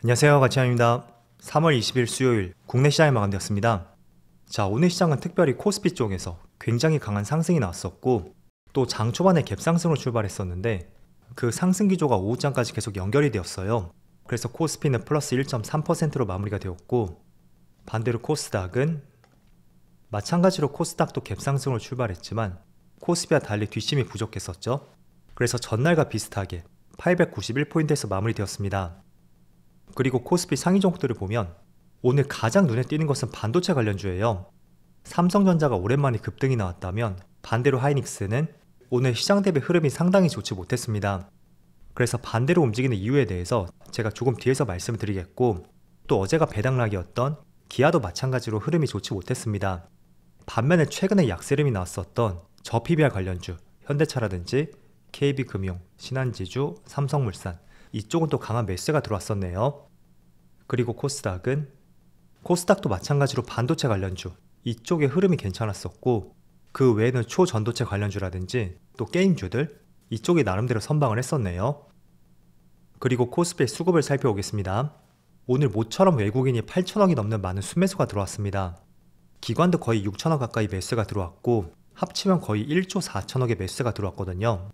안녕하세요, 가치환입니다. 3월 20일 수요일 국내 시장이 마감되었습니다. 자, 오늘 시장은 특별히 코스피 쪽에서 굉장히 강한 상승이 나왔었고 또 장 초반에 갭상승으로 출발했었는데 그 상승 기조가 오후장까지 계속 연결이 되었어요. 그래서 코스피는 플러스 1.3%로 마무리가 되었고 반대로 코스닥은 마찬가지로 코스닥도 갭상승으로 출발했지만 코스피와 달리 뒷심이 부족했었죠. 그래서 전날과 비슷하게 891포인트에서 마무리되었습니다. 그리고 코스피 상위 종목들을 보면 오늘 가장 눈에 띄는 것은 반도체 관련주예요. 삼성전자가 오랜만에 급등이 나왔다면 반대로 하이닉스는 오늘 시장 대비 흐름이 상당히 좋지 못했습니다. 그래서 반대로 움직이는 이유에 대해서 제가 조금 뒤에서 말씀을 드리겠고 또 어제가 배당락이었던 기아도 마찬가지로 흐름이 좋지 못했습니다. 반면에 최근에 약세름이 나왔었던 저PBR 관련주 현대차라든지 KB금융, 신한지주, 삼성물산 이쪽은 또 강한 매수가 들어왔었네요. 그리고 코스닥도 마찬가지로 반도체 관련주 이쪽의 흐름이 괜찮았었고 그 외에는 초전도체 관련주라든지 또 게임주들 이쪽이 나름대로 선방을 했었네요. 그리고 코스피의 수급을 살펴보겠습니다. 오늘 모처럼 외국인이 8천억이 넘는 많은 순매수가 들어왔습니다. 기관도 거의 6천억 가까이 매수가 들어왔고 합치면 거의 1조 4천억의 매수가 들어왔거든요.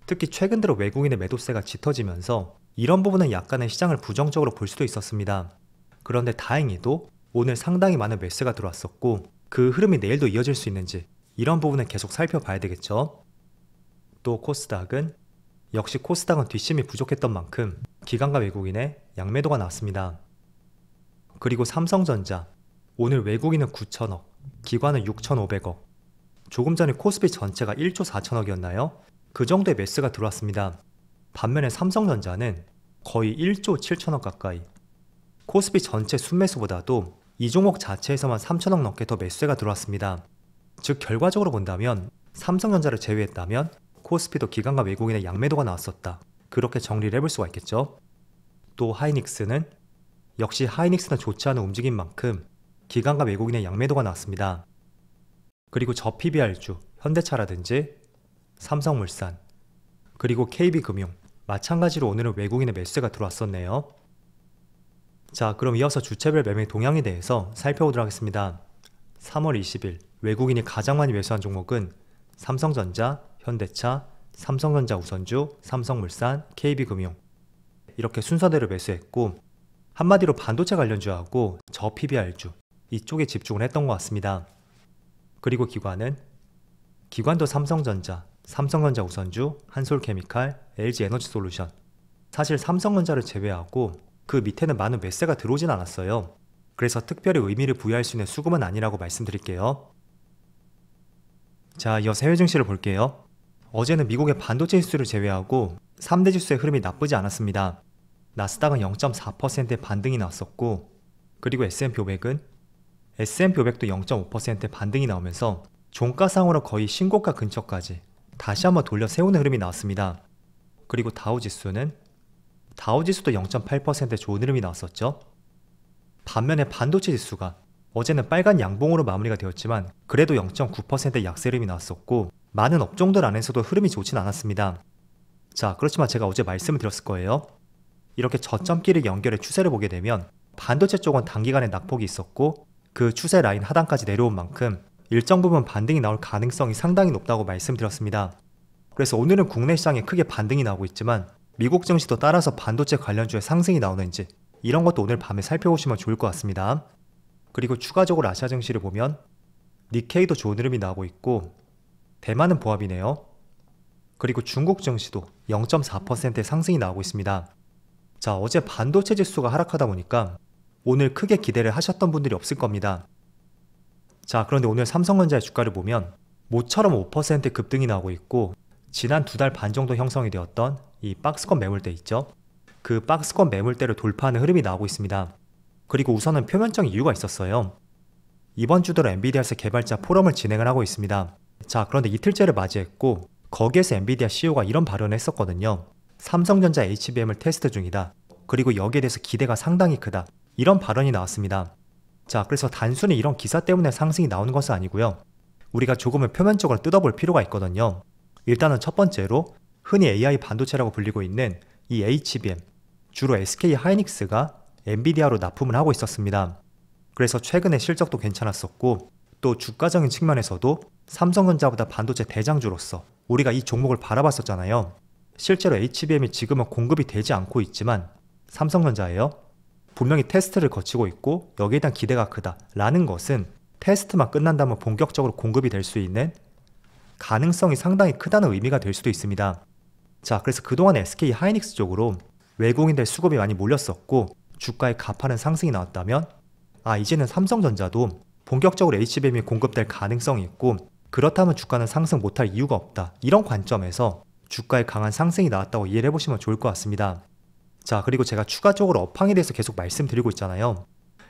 특히 최근 들어 외국인의 매도세가 짙어지면서 이런 부분은 약간의 시장을 부정적으로 볼 수도 있었습니다. 그런데 다행히도 오늘 상당히 많은 매수가 들어왔었고 그 흐름이 내일도 이어질 수 있는지 이런 부분은 계속 살펴봐야 되겠죠. 또 역시 코스닥은 뒷심이 부족했던 만큼 기관과 외국인의 양매도가 나왔습니다. 그리고 삼성전자 오늘 외국인은 9천억, 기관은 6,500억. 조금 전에 코스피 전체가 1조 4천억이었나요? 그 정도의 매수가 들어왔습니다. 반면에 삼성전자는 거의 1조 7천억 가까이. 코스피 전체 순매수보다도 이 종목 자체에서만 3천억 넘게 더 매수가 들어왔습니다. 즉 결과적으로 본다면 삼성전자를 제외했다면 코스피도 기관과 외국인의 양매도가 나왔었다. 그렇게 정리를 해볼 수가 있겠죠. 또 역시 하이닉스는 좋지 않은 움직임 만큼 기관과 외국인의 양매도가 나왔습니다. 그리고 저PBR주 현대차라든지 삼성물산 그리고 KB금융 마찬가지로 오늘은 외국인의 매수가 들어왔었네요. 자, 그럼 이어서 주체별 매매 동향에 대해서 살펴보도록 하겠습니다. 3월 20일 외국인이 가장 많이 매수한 종목은 삼성전자, 현대차, 삼성전자 우선주, 삼성물산, KB금융 이렇게 순서대로 매수했고 한마디로 반도체 관련주하고 저PBR주 이쪽에 집중을 했던 것 같습니다. 그리고 기관도 삼성전자 우선주, 한솔케미칼, LG에너지솔루션 사실 삼성전자를 제외하고 그 밑에는 많은 매수가 들어오진 않았어요. 그래서 특별히 의미를 부여할 수 있는 수급은 아니라고 말씀드릴게요. 자, 이어서 해외 증시를 볼게요. 어제는 미국의 반도체 지수를 제외하고 3대 지수의 흐름이 나쁘지 않았습니다. 나스닥은 0.4%의 반등이 나왔었고 그리고 S&P500도 0.5%의 반등이 나오면서 종가상으로 거의 신고가 근처까지 다시 한번 돌려 세우는 흐름이 나왔습니다. 그리고 다우지수도 0.8%의 좋은 흐름이 나왔었죠. 반면에 반도체 지수가 어제는 빨간 양봉으로 마무리가 되었지만 그래도 0.9%의 약세 흐름이 나왔었고 많은 업종들 안에서도 흐름이 좋진 않았습니다. 자, 그렇지만 제가 어제 말씀을 드렸을 거예요. 이렇게 저점끼리 연결해 추세를 보게 되면 반도체 쪽은 단기간에 낙폭이 있었고 그 추세 라인 하단까지 내려온 만큼 일정 부분 반등이 나올 가능성이 상당히 높다고 말씀드렸습니다. 그래서 오늘은 국내 시장에 크게 반등이 나오고 있지만 미국 증시도 따라서 반도체 관련주의 상승이 나오는지 이런 것도 오늘 밤에 살펴보시면 좋을 것 같습니다. 그리고 추가적으로 아시아 증시를 보면 니케이도 좋은 흐름이 나오고 있고 대만은 보합이네요. 그리고 중국 증시도 0.4%의 상승이 나오고 있습니다. 자, 어제 반도체 지수가 하락하다 보니까 오늘 크게 기대를 하셨던 분들이 없을 겁니다. 자, 그런데 오늘 삼성전자의 주가를 보면 모처럼 5% 급등이 나오고 있고 지난 2달 반 정도 형성이 되었던 이 박스권 매물대 있죠. 그 박스권 매물대를 돌파하는 흐름이 나오고 있습니다. 그리고 우선은 표면적인 이유가 있었어요. 이번 주대로 엔비디아에서 개발자 포럼을 진행을 하고 있습니다. 자, 그런데 이틀째를 맞이했고 거기에서 엔비디아 CEO가 이런 발언을 했었거든요. 삼성전자 HBM을 테스트 중이다. 그리고 여기에 대해서 기대가 상당히 크다. 이런 발언이 나왔습니다. 자, 그래서 단순히 이런 기사 때문에 상승이 나오는 것은 아니고요. 우리가 조금은 표면적으로 뜯어볼 필요가 있거든요. 일단은 첫 번째로 흔히 AI 반도체라고 불리고 있는 이 HBM, 주로 SK 하이닉스가 엔비디아로 납품을 하고 있었습니다. 그래서 최근에 실적도 괜찮았었고 또 주가적인 측면에서도 삼성전자보다 반도체 대장주로서 우리가 이 종목을 바라봤었잖아요. 실제로 HBM이 지금은 공급이 되지 않고 있지만 삼성전자예요. 분명히 테스트를 거치고 있고 여기에 대한 기대가 크다 라는 것은 테스트만 끝난다면 본격적으로 공급이 될 수 있는 가능성이 상당히 크다는 의미가 될 수도 있습니다. 자, 그래서 그동안 SK 하이닉스 쪽으로 외국인들 수급이 많이 몰렸었고 주가에 가파른 상승이 나왔다면 이제는 삼성전자도 본격적으로 HBM이 공급될 가능성이 있고 그렇다면 주가는 상승 못할 이유가 없다. 이런 관점에서 주가에 강한 상승이 나왔다고 이해를 해보시면 좋을 것 같습니다. 자, 그리고 제가 추가적으로 업황에 대해서 계속 말씀드리고 있잖아요.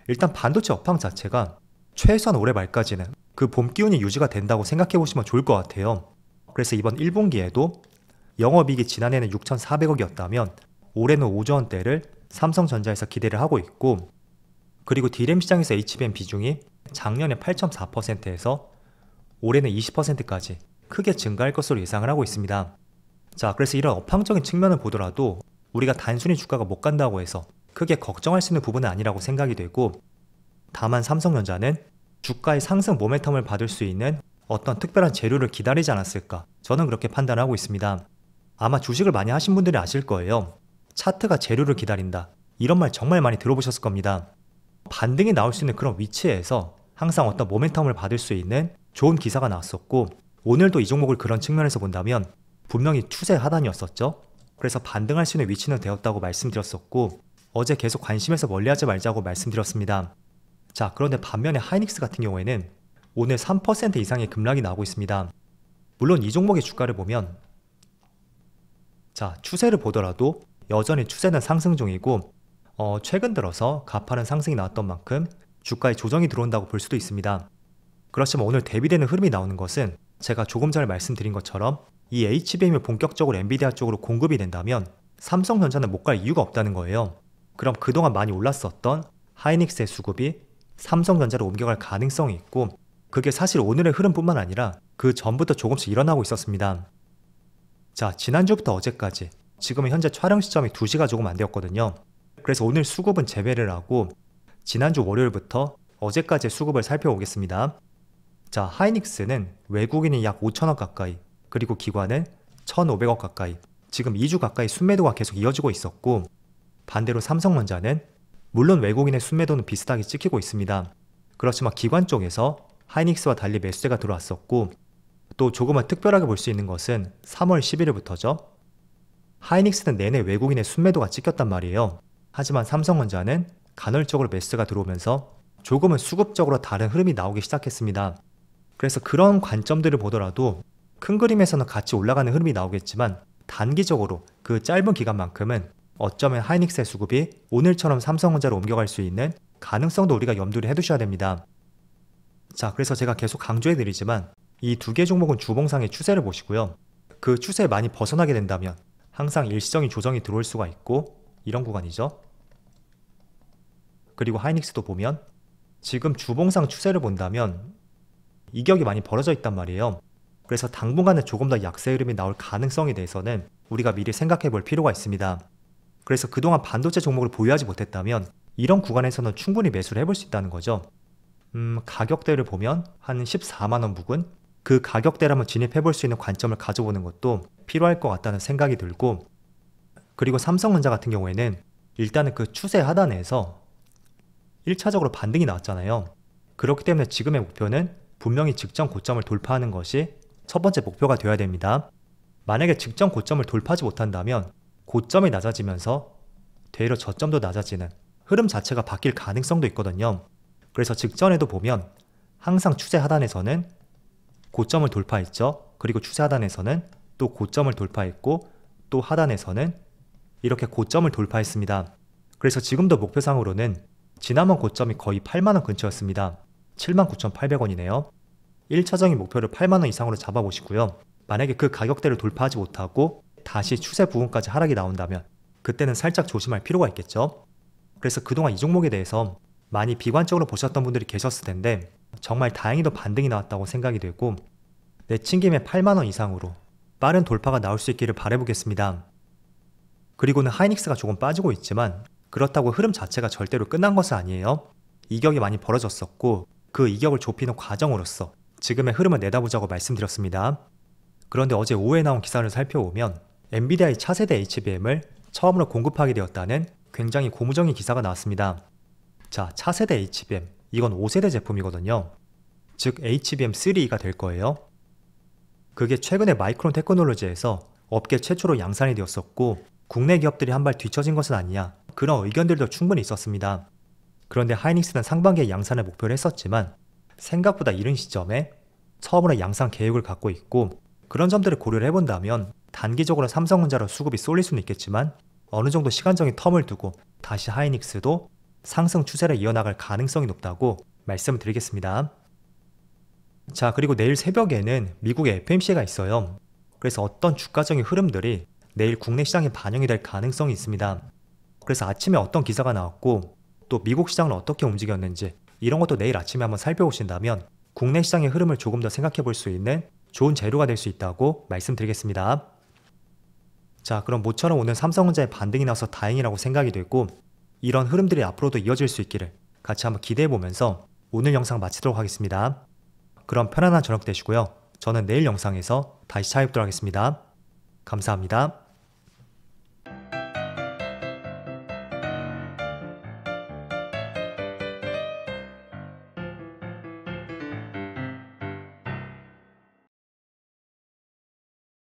일단 반도체 업황 자체가 최소한 올해 말까지는 그 봄 기운이 유지가 된다고 생각해 보시면 좋을 것 같아요. 그래서 이번 1분기에도 영업이익이 지난해는 6,400억이었다면 올해는 5조 원대를 삼성전자에서 기대를 하고 있고 그리고 D램 시장에서 HBM 비중이 작년에 8.4%에서 올해는 20%까지 크게 증가할 것으로 예상을 하고 있습니다. 자, 그래서 이런 업황적인 측면을 보더라도 우리가 단순히 주가가 못 간다고 해서 크게 걱정할 수 있는 부분은 아니라고 생각이 되고 다만 삼성전자는 주가의 상승 모멘텀을 받을 수 있는 어떤 특별한 재료를 기다리지 않았을까 저는 그렇게 판단하고 있습니다. 아마 주식을 많이 하신 분들이 아실 거예요. 차트가 재료를 기다린다 이런 말 정말 많이 들어보셨을 겁니다. 반등이 나올 수 있는 그런 위치에서 항상 어떤 모멘텀을 받을 수 있는 좋은 기사가 나왔었고 오늘도 이 종목을 그런 측면에서 본다면 분명히 추세 하단이었었죠. 그래서 반등할 수 있는 위치는 되었다고 말씀드렸었고 어제 계속 관심에서 멀리하지 말자고 말씀드렸습니다. 자, 그런데 반면에 하이닉스 같은 경우에는 오늘 3% 이상의 급락이 나오고 있습니다. 물론 이 종목의 주가를 보면 자, 추세를 보더라도 여전히 추세는 상승 중이고 최근 들어서 가파른 상승이 나왔던 만큼 주가에 조정이 들어온다고 볼 수도 있습니다. 그렇지만 오늘 대비되는 흐름이 나오는 것은 제가 조금 전에 말씀드린 것처럼 이 HBM이 본격적으로 엔비디아 쪽으로 공급이 된다면 삼성전자는 못 갈 이유가 없다는 거예요. 그럼 그동안 많이 올랐었던 하이닉스의 수급이 삼성전자로 옮겨갈 가능성이 있고 그게 사실 오늘의 흐름뿐만 아니라 그 전부터 조금씩 일어나고 있었습니다. 자, 지난주부터 어제까지 지금은 현재 촬영 시점이 2시가 조금 안 되었거든요. 그래서 오늘 수급은 제외를 하고 지난주 월요일부터 어제까지의 수급을 살펴보겠습니다. 자, 하이닉스는 외국인이 약 5천억 가까이 그리고 기관은 1,500억 가까이 지금 2주 가까이 순매도가 계속 이어지고 있었고 반대로 삼성전자는 물론 외국인의 순매도는 비슷하게 찍히고 있습니다. 그렇지만 기관 쪽에서 하이닉스와 달리 매수세가 들어왔었고 또 조금은 특별하게 볼 수 있는 것은 3월 11일부터죠. 하이닉스는 내내 외국인의 순매도가 찍혔단 말이에요. 하지만 삼성전자는 간헐적으로 매수세가 들어오면서 조금은 수급적으로 다른 흐름이 나오기 시작했습니다. 그래서 그런 관점들을 보더라도 큰 그림에서는 같이 올라가는 흐름이 나오겠지만 단기적으로 그 짧은 기간만큼은 어쩌면 하이닉스의 수급이 오늘처럼 삼성전자로 옮겨갈 수 있는 가능성도 우리가 염두를 해두셔야 됩니다. 자, 그래서 제가 계속 강조해드리지만 이 두 개 종목은 주봉상의 추세를 보시고요. 그 추세에 많이 벗어나게 된다면 항상 일시적인 조정이 들어올 수가 있고 이런 구간이죠. 그리고 하이닉스도 보면 지금 주봉상 추세를 본다면 이격이 많이 벌어져 있단 말이에요. 그래서 당분간은 조금 더 약세 흐름이 나올 가능성에 대해서는 우리가 미리 생각해 볼 필요가 있습니다. 그래서 그동안 반도체 종목을 보유하지 못했다면 이런 구간에서는 충분히 매수를 해볼 수 있다는 거죠. 가격대를 보면 한 14만원 부근 그 가격대라면 진입해 볼 수 있는 관점을 가져보는 것도 필요할 것 같다는 생각이 들고 그리고 삼성전자 같은 경우에는 일단은 그 추세 하단에서 1차적으로 반등이 나왔잖아요. 그렇기 때문에 지금의 목표는 분명히 직전 고점을 돌파하는 것이 첫 번째 목표가 되어야 됩니다. 만약에 직전 고점을 돌파하지 못한다면 고점이 낮아지면서 되려 저점도 낮아지는 흐름 자체가 바뀔 가능성도 있거든요. 그래서 직전에도 보면 항상 추세 하단에서는 고점을 돌파했죠. 그리고 추세 하단에서는 또 고점을 돌파했고 또 하단에서는 이렇게 고점을 돌파했습니다. 그래서 지금도 목표상으로는 지난번 고점이 거의 8만원 근처였습니다. 79,800원이네요. 1차적인 목표를 8만원 이상으로 잡아보시고요. 만약에 그 가격대를 돌파하지 못하고 다시 추세 부분까지 하락이 나온다면 그때는 살짝 조심할 필요가 있겠죠. 그래서 그동안 이 종목에 대해서 많이 비관적으로 보셨던 분들이 계셨을 텐데 정말 다행히도 반등이 나왔다고 생각이 되고 내친 김에 8만원 이상으로 빠른 돌파가 나올 수 있기를 바라보겠습니다. 그리고는 하이닉스가 조금 빠지고 있지만 그렇다고 흐름 자체가 절대로 끝난 것은 아니에요. 이격이 많이 벌어졌었고 그 이격을 좁히는 과정으로서 지금의 흐름을 내다보자고 말씀드렸습니다. 그런데 어제 오후에 나온 기사를 살펴보면 엔비디아의 차세대 HBM을 처음으로 공급하게 되었다는 굉장히 고무적인 기사가 나왔습니다. 자, 차세대 HBM, 이건 5세대 제품이거든요. 즉 HBM3가 될 거예요. 그게 최근에 마이크론 테크놀로지에서 업계 최초로 양산이 되었었고 국내 기업들이 한 발 뒤처진 것은 아니냐, 그런 의견들도 충분히 있었습니다. 그런데 하이닉스는 상반기에 양산을 목표로 했었지만 생각보다 이른 시점에 처음으로 양산 계획을 갖고 있고, 그런 점들을 고려를 해본다면 단기적으로 삼성전자로 수급이 쏠릴 수는 있겠지만 어느 정도 시간적인 텀을 두고 다시 하이닉스도 상승 추세를 이어나갈 가능성이 높다고 말씀을 드리겠습니다. 자, 그리고 내일 새벽에는 미국의 FMC가 있어요. 그래서 어떤 주가적인 흐름들이 내일 국내 시장에 반영이 될 가능성이 있습니다. 그래서 아침에 어떤 기사가 나왔고 또 미국 시장은 어떻게 움직였는지 이런 것도 내일 아침에 한번 살펴보신다면 국내 시장의 흐름을 조금 더 생각해 볼 수 있는 좋은 재료가 될 수 있다고 말씀드리겠습니다. 자, 그럼 모처럼 오늘 삼성전자의 반등이 나서 다행이라고 생각이 되고 이런 흐름들이 앞으로도 이어질 수 있기를 같이 한번 기대해 보면서 오늘 영상 마치도록 하겠습니다. 그럼 편안한 저녁 되시고요. 저는 내일 영상에서 다시 찾아뵙도록 하겠습니다. 감사합니다.